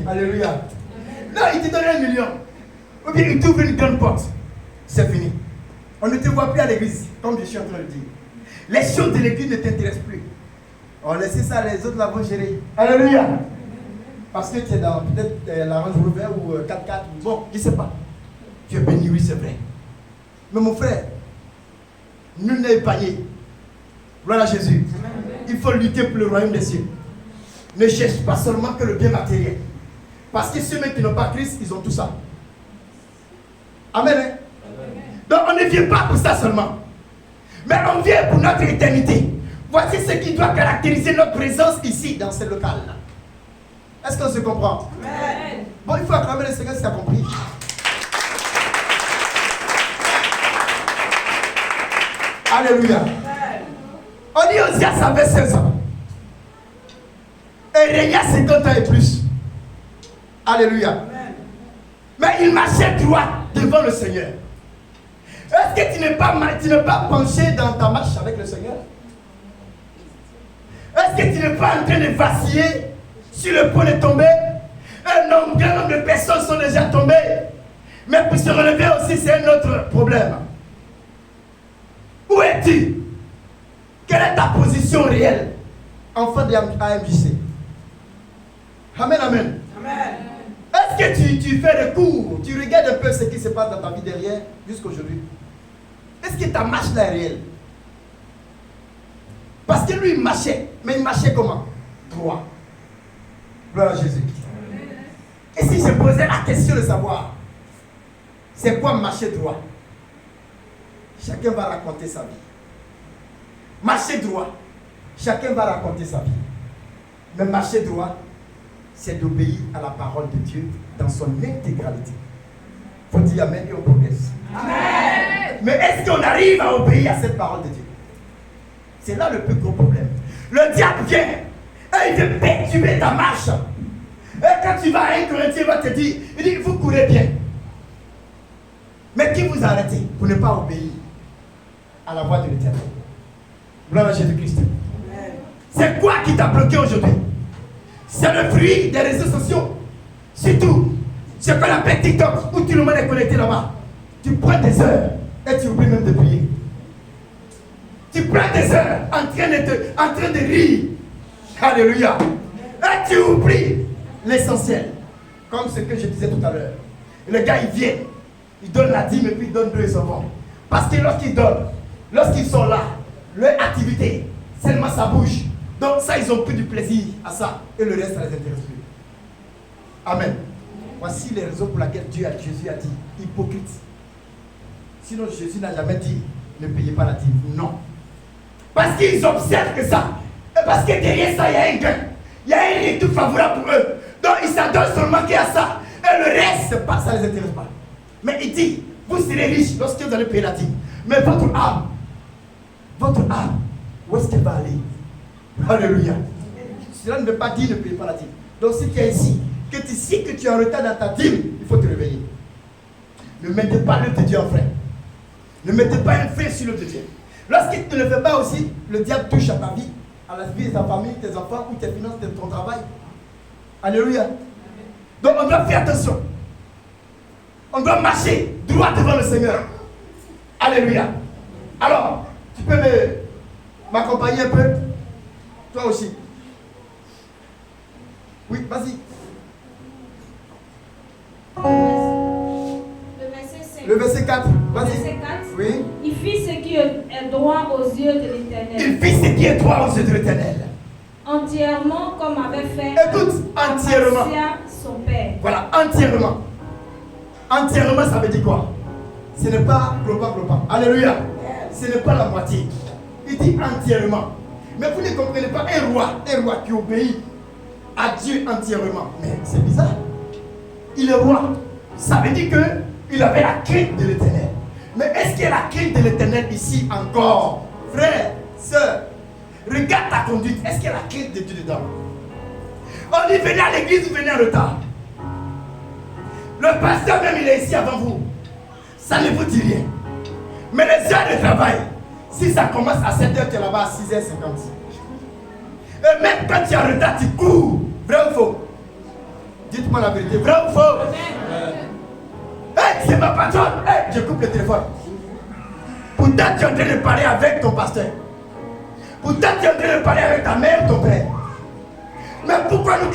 Alléluia. Non, il te donne 1 million. Ou bien il t'ouvre une grande porte. C'est fini. On ne te voit plus à l'église, comme je suis en train de dire. Les choses de l'église ne t'intéressent plus. On laisse ça, les autres là vont gérer. Alléluia. Parce que tu es dans peut-être la Range Rover ou 4x4. Bon, je ne sais pas. Tu es béni, oui, c'est vrai. Mais mon frère, nul n'est épargné. Voilà Jésus. Il faut lutter pour le royaume des cieux. Ne cherche pas seulement que le bien matériel. Parce que ceux qui n'ont pas Christ, ils ont tout ça. Amen. Hein? Donc on ne vient pas pour ça seulement. Mais on vient pour notre éternité. Voici ce qui doit caractériser notre présence ici, dans ce local-là. Est-ce qu'on se comprend? Amen. Bon, il faut acclamer le Seigneur si tu as compris. Alléluia. On dit Osias avait 16 ans. Et régna 50 ans et plus. Alléluia. Amen. Mais il marchait droit devant le Seigneur. Est-ce que tu n'es pas penché dans ta marche avec le Seigneur? Est-ce que tu n'es pas en train de vaciller sur le point de tomber? Un grand nombre de personnes sont déjà tombées. Mais pour se relever aussi, c'est un autre problème. Où es-tu? Quelle est ta position réelle? Enfant de AMJC. Amen, amen. Amen. Est-ce que tu fais le cours? Tu regardes un peu ce qui se passe dans ta vie derrière jusqu'à aujourd'hui? Est-ce que ta marche là est réelle? Parce que lui il marchait. Mais il marchait comment? Droit. Gloire à Jésus. Et si je posais la question de savoir c'est quoi marcher droit? Chacun va raconter sa vie. Marcher droit, chacun va raconter sa vie. Mais marcher droit, c'est d'obéir à la parole de Dieu dans son intégralité. Il faut dire Amen et on progresse. Amen. Mais est-ce qu'on arrive à obéir à cette parole de Dieu? C'est là le plus gros problème. Le diable vient et il veut perturber ta marche. Et quand tu vas à un Corinthien, il va te dire, il dit, vous courez bien. Mais qui vous a arrêté pour ne pas obéir à la voix de l'Éternel? Gloire à Jésus-Christ. C'est quoi qui t'a bloqué aujourd'hui? C'est le fruit des réseaux sociaux. Surtout, ce qu'on appelle TikTok, où tout le monde est connecté là-bas. Tu prends des heures et tu oublies même de prier. Tu prends des heures en train de rire. Alléluia. Et tu oublies l'essentiel. Comme ce que je disais tout à l'heure. Le gars, il vient. Il donne la dîme et puis il donne 2 et s'en va. Parce que lorsqu'ils donnent, lorsqu'ils sont là, leur activité, seulement ça bouge. Donc ça, ils ont pris du plaisir à ça. Et le reste, ça les intéresse plus. Amen. Voici les raisons pour lesquelles Jésus a dit, hypocrite. Sinon, Jésus n'a jamais dit, ne payez pas la dîme. Non. Parce qu'ils observent que ça. Et parce que derrière ça, il y a un gain. Il y a un retour favorable pour eux. Donc ils s'adonnent seulement qu'à ça. Et le reste, ça ne les intéresse pas. Mais il dit, vous serez riches lorsque vous allez payer la dîme. Mais votre âme, où est-ce qu'elle va aller? Alléluia. Cela ne veut pas dire ne payez pas la dîme. Donc si tu es ici, que tu sais que tu es en retard dans ta dîme, il faut te réveiller. Ne mettez pas l'œuvre de Dieu en frein. Ne mettez pas un frein sur l'œuvre de Dieu. Lorsqu'il ne le fait pas aussi, le diable touche à ta vie, à la vie de ta famille, tes enfants ou tes finances, ton travail. Alléluia. Donc on doit faire attention. On doit marcher droit devant le Seigneur. Alléluia. Alors, tu peux m'accompagner un peu? Toi aussi. Oui, vas-y. Le verset 4. Vas-y. Verset 4. Oui. Il fit ce qui est droit aux yeux de l'Éternel. Il fit ce qui est droit aux yeux de l'Éternel. Entièrement comme avait fait Écoute, entièrement. Son père. Voilà, entièrement. Entièrement, ça veut dire quoi? Ce n'est pas global. Alléluia. Ce n'est pas la moitié. Il dit entièrement. Mais vous ne comprenez pas un roi qui obéit à Dieu entièrement. Mais c'est bizarre. Il est roi. Ça veut dire qu'il avait la crainte de l'Éternel. Mais est-ce qu'il y a la crainte de l'Éternel ici encore? Frère, soeur, regarde ta conduite. Est-ce qu'il y a la crainte de Dieu dedans? On dit venez à l'église, vous venez en retard. Le pasteur même il est ici avant vous. Ça ne vous dit rien. Mais les heures de travail, si ça commence à 7h, tu es là-bas à 6h50. Et même quand tu es en retard, tu cours. Vrai ou faux? Dites-moi la vérité, vrai ou faux? Hey, c'est ma patronne. Hey, je coupe le téléphone. Pourtant, tu es en train de parler avec ton pasteur. Pourtant, tu es en train de parler avec ta mère, ton père. Mais pourquoi nous créer